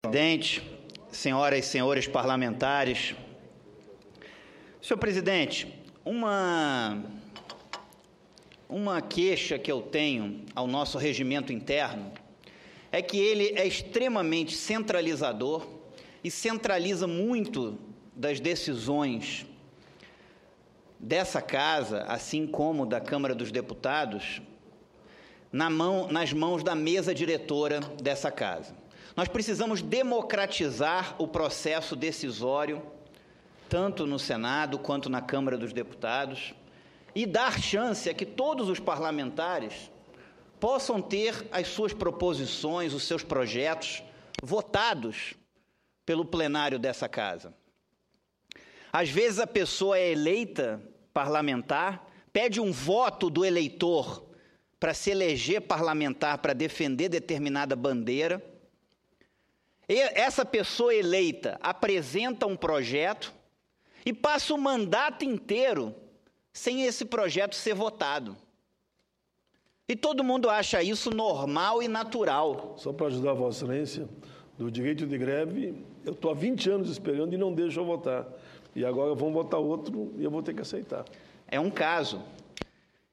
Presidente, senhoras e senhores parlamentares. Senhor presidente, uma queixa que eu tenho ao nosso regimento interno é que ele é extremamente centralizador e centraliza muito das decisões dessa casa, assim como da Câmara dos Deputados, nas mãos da mesa diretora dessa casa. Nós precisamos democratizar o processo decisório, tanto no Senado quanto na Câmara dos Deputados, e dar chance a que todos os parlamentares possam ter as suas proposições, os seus projetos votados pelo plenário dessa casa. Às vezes a pessoa é eleita parlamentar, pede um voto do eleitor para se eleger parlamentar, para defender determinada bandeira. E essa pessoa eleita apresenta um projeto e passa o mandato inteiro sem esse projeto ser votado. E todo mundo acha isso normal e natural. Só para ajudar a Vossa Excelência, do direito de greve, eu estou há 20 anos esperando e não deixam eu votar. E agora vão votar outro e eu vou ter que aceitar. É um caso.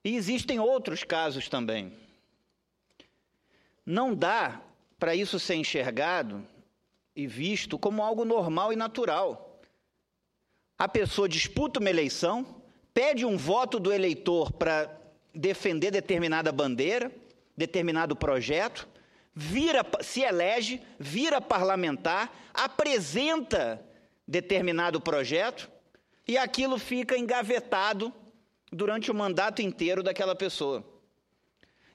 E existem outros casos também. Não dá para isso ser enxergado e visto como algo normal e natural. A pessoa disputa uma eleição, pede um voto do eleitor para defender determinada bandeira, determinado projeto, se elege, vira parlamentar, apresenta determinado projeto e aquilo fica engavetado durante o mandato inteiro daquela pessoa.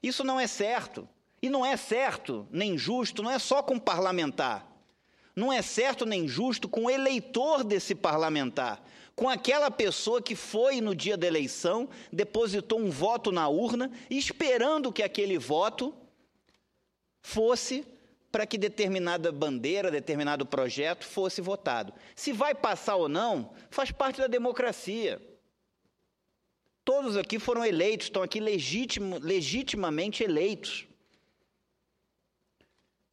Isso não é certo. E não é certo nem justo, não é só com parlamentar. Não é certo nem justo com o eleitor desse parlamentar, com aquela pessoa que foi no dia da eleição, depositou um voto na urna, esperando que aquele voto fosse para que determinada bandeira, determinado projeto fosse votado. Se vai passar ou não, faz parte da democracia. Todos aqui foram eleitos, estão aqui legitimamente eleitos.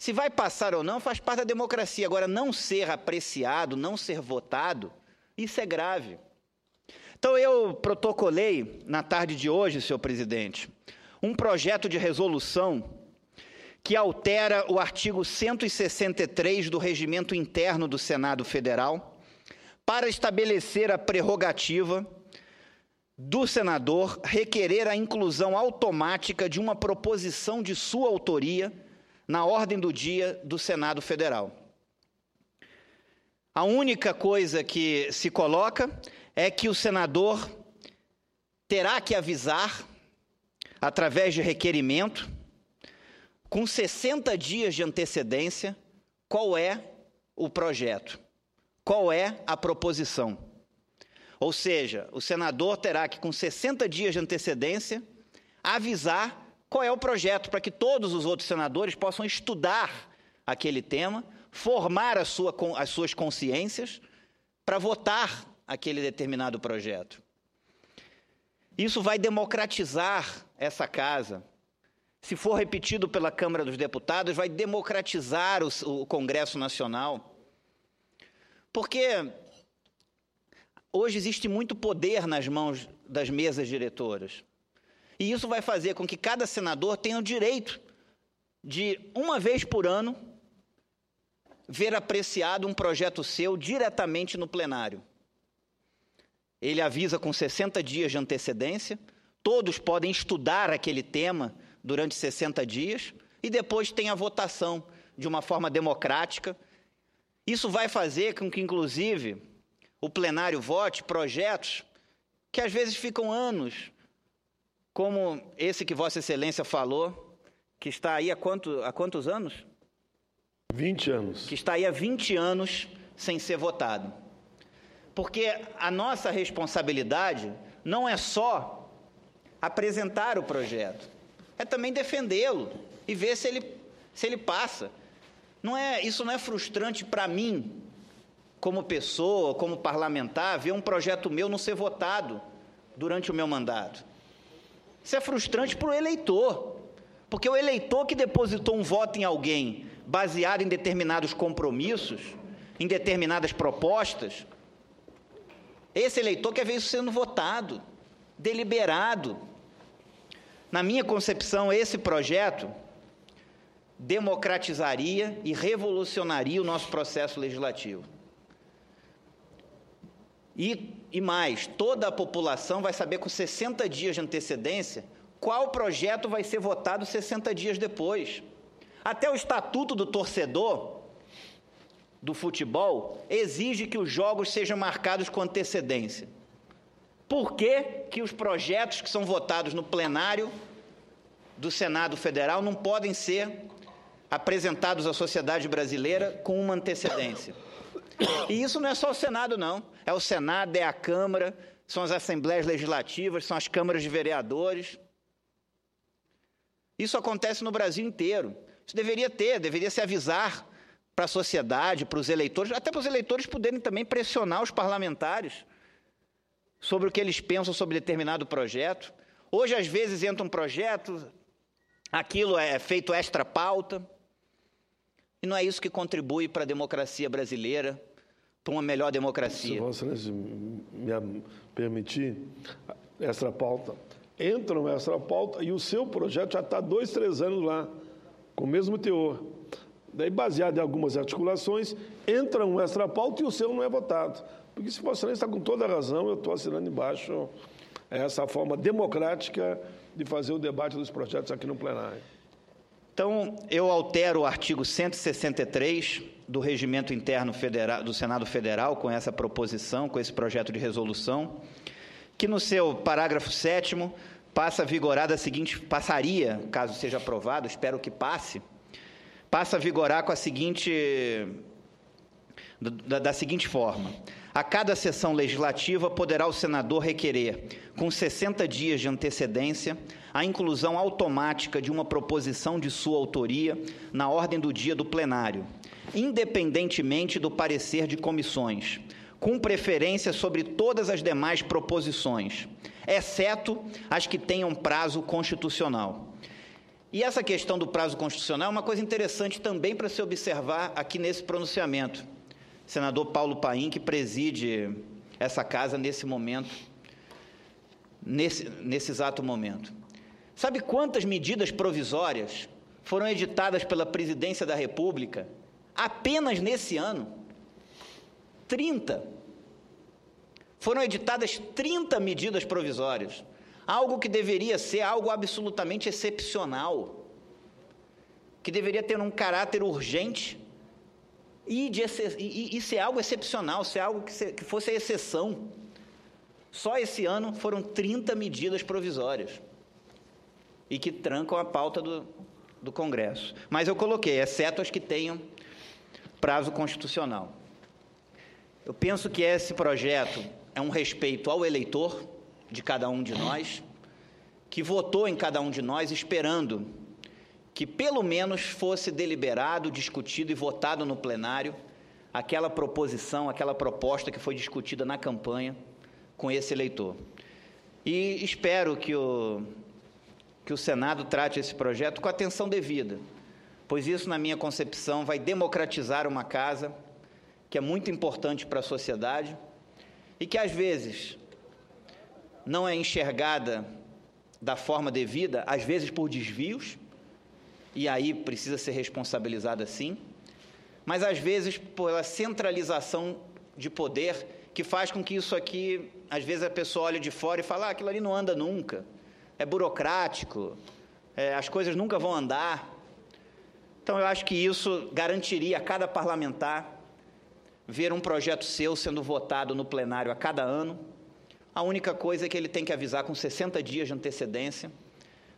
Se vai passar ou não, faz parte da democracia. Agora, não ser apreciado, não ser votado, isso é grave. Então, eu protocolei, na tarde de hoje, senhor presidente, um projeto de resolução que altera o artigo 163 do Regimento Interno do Senado Federal para estabelecer a prerrogativa do senador requerer a inclusão automática de uma proposição de sua autoria na ordem do dia do Senado Federal. A única coisa que se coloca é que o senador terá que avisar, através de requerimento, com 60 dias de antecedência, qual é o projeto, qual é a proposição. Ou seja, o senador terá que, com 60 dias de antecedência, avisar qual é o projeto, para que todos os outros senadores possam estudar aquele tema, formar as suas consciências para votar aquele determinado projeto. Isso vai democratizar essa casa. Se for repetido pela Câmara dos Deputados, vai democratizar o Congresso Nacional. Porque hoje existe muito poder nas mãos das mesas diretoras. E isso vai fazer com que cada senador tenha o direito de, uma vez por ano, ver apreciado um projeto seu diretamente no plenário. Ele avisa com 60 dias de antecedência, todos podem estudar aquele tema durante 60 dias e depois tem a votação de uma forma democrática. Isso vai fazer com que, inclusive, o plenário vote projetos que às vezes ficam anos, como esse que Vossa Excelência falou, que está aí há quantos anos? 20 anos. Que está aí há 20 anos sem ser votado. Porque a nossa responsabilidade não é só apresentar o projeto, é também defendê-lo e ver se ele passa. Isso não é frustrante para mim, como pessoa, como parlamentar, ver um projeto meu não ser votado durante o meu mandato. Isso é frustrante para o eleitor, porque o eleitor que depositou um voto em alguém baseado em determinados compromissos, em determinadas propostas, esse eleitor quer ver isso sendo votado, deliberado. Na minha concepção, esse projeto democratizaria e revolucionaria o nosso processo legislativo. E mais, toda a população vai saber com 60 dias de antecedência qual projeto vai ser votado 60 dias depois. Até o Estatuto do Torcedor do futebol exige que os jogos sejam marcados com antecedência. Por que que os projetos que são votados no plenário do Senado Federal não podem ser apresentados à sociedade brasileira com uma antecedência? E isso não é só o Senado, não. É o Senado, é a Câmara, são as Assembleias Legislativas, são as câmaras de vereadores. Isso acontece no Brasil inteiro. Isso deveria se avisar para a sociedade, para os eleitores, até para os eleitores poderem também pressionar os parlamentares sobre o que eles pensam sobre determinado projeto. Hoje, às vezes, entra um projeto, aquilo é feito extra pauta, e não é isso que contribui para a democracia brasileira, para uma melhor democracia. Se Vossa Excelência me permitir, extra pauta, entra no extra pauta e o seu projeto já está 2, 3 anos lá, com o mesmo teor. Daí, baseado em algumas articulações, entra um extra pauta e o seu não é votado. Porque se Vossa Excelência está com toda a razão, eu estou assinando embaixo essa forma democrática de fazer o debate dos projetos aqui no plenário. Então, eu altero o artigo 163 do Regimento Interno Federal, do Senado Federal com essa proposição, com esse projeto de resolução, que no seu parágrafo 7º passa a vigorar passaria, caso seja aprovado, espero que passe, passa a vigorar com a seguinte, da seguinte forma: a cada sessão legislativa poderá o senador requerer, com 60 dias de antecedência, a inclusão automática de uma proposição de sua autoria na ordem do dia do plenário, independentemente do parecer de comissões, com preferência sobre todas as demais proposições, exceto as que tenham prazo constitucional. E essa questão do prazo constitucional é uma coisa interessante também para se observar aqui nesse pronunciamento. Senador Paulo Paim, que preside essa casa nesse momento, nesse exato momento. Sabe quantas medidas provisórias foram editadas pela Presidência da República apenas nesse ano? 30. Foram editadas 30 medidas provisórias, algo que deveria ser algo absolutamente excepcional, que deveria ter um caráter urgente e ser algo excepcional, ser algo que fosse a exceção. Só esse ano foram 30 medidas provisórias e que trancam a pauta do Congresso. Mas eu coloquei, exceto as que tenham prazo constitucional. Eu penso que esse projeto é um respeito ao eleitor de cada um de nós, que votou em cada um de nós esperando que pelo menos fosse deliberado, discutido e votado no plenário aquela proposição, aquela proposta que foi discutida na campanha com esse eleitor. E espero que o Senado trate esse projeto com a atenção devida, pois isso, na minha concepção, vai democratizar uma casa que é muito importante para a sociedade e que, às vezes, não é enxergada da forma devida, às vezes por desvios, e aí precisa ser responsabilizada sim, mas às vezes pela centralização de poder, que faz com que isso aqui, às vezes a pessoa olha de fora e fala, aquilo ali não anda nunca, é burocrático, as coisas nunca vão andar. Então eu acho que isso garantiria a cada parlamentar ver um projeto seu sendo votado no plenário a cada ano. A única coisa é que ele tem que avisar com 60 dias de antecedência,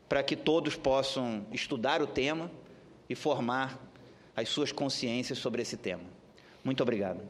para que todos possam estudar o tema e formar as suas consciências sobre esse tema. Muito obrigado.